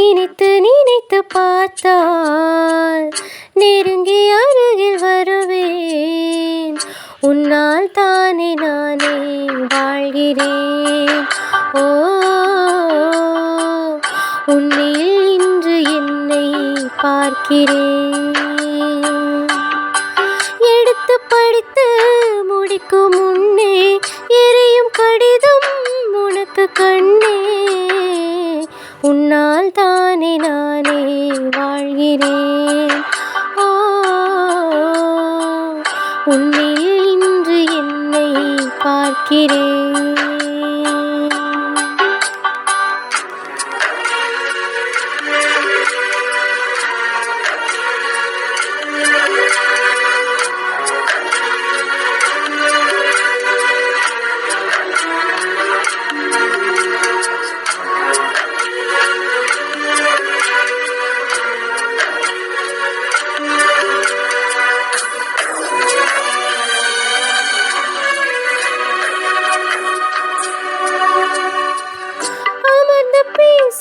நினைத்து நினைத்து பார்த்தால் நெருங்கி அருகில் வருவேன். உன்னால் தானே நானே வாழ்கிறேன். ஓ, உன்னில் இன்று என்னை பார்க்கிறேன். எடுத்து படித்து முடிக்கும் முன்னே எரியும் கடிதம் உனக்கு கண்ணே. உன்னால் தானே நானே வாழ்கிறேன். ஓ, உன்னில் இன்று என்னை பார்க்கிறேன்.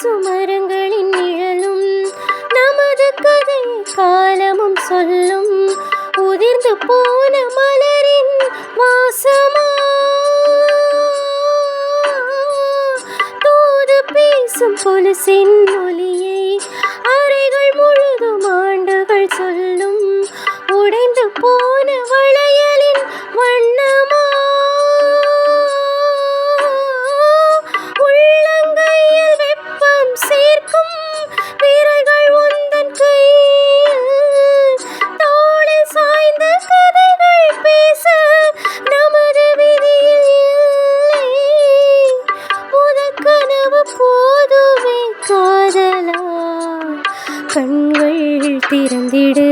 சுமரங்களின் நிழலும் நமது கதை காலமும் சொல்லும். உதிர்ந்து போன மலரின் வாசமா தூது பேசும் கொலுசின் ஒலியை அறைகள் முழுதும் ஆண்டுகள் சொல்லும். உடைந்து போன வளையலின் வண்ணமா சேர்க்கும் வீரர்கள் உந்தன் கையில். தோளில் சாய்ந்த கதைகள் பேச நமது விதியில் இல்லை. முதல் கனவு போதுமே காதலா, கண்கள் திறந்திடு.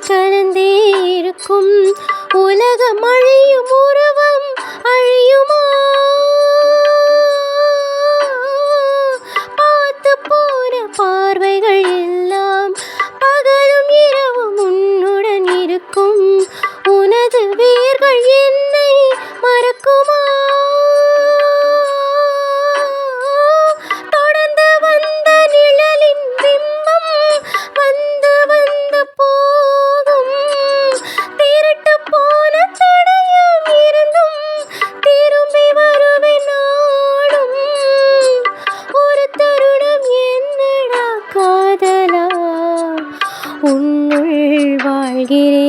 கலந்தே இருக்கும். உலகம் அழியும், உருவம் அழியுமா? பார்த்து போன பார்வைகள் எல்லாம் பகலும் இரவும் உன்னுடன் இருக்கும். உனது வேர்கள் என்னை மறக்குமா? தொடர்ந்து வந்த நிழலின் பிம்பம் வந்து வந்து போகும். திருட்டு போன தடயம் இருந்தும் திரும்பி வருவேன் நாடும். ஒரு தருணம் என்னடா காதலா, உன்னுள் வாழ்கிறேன்.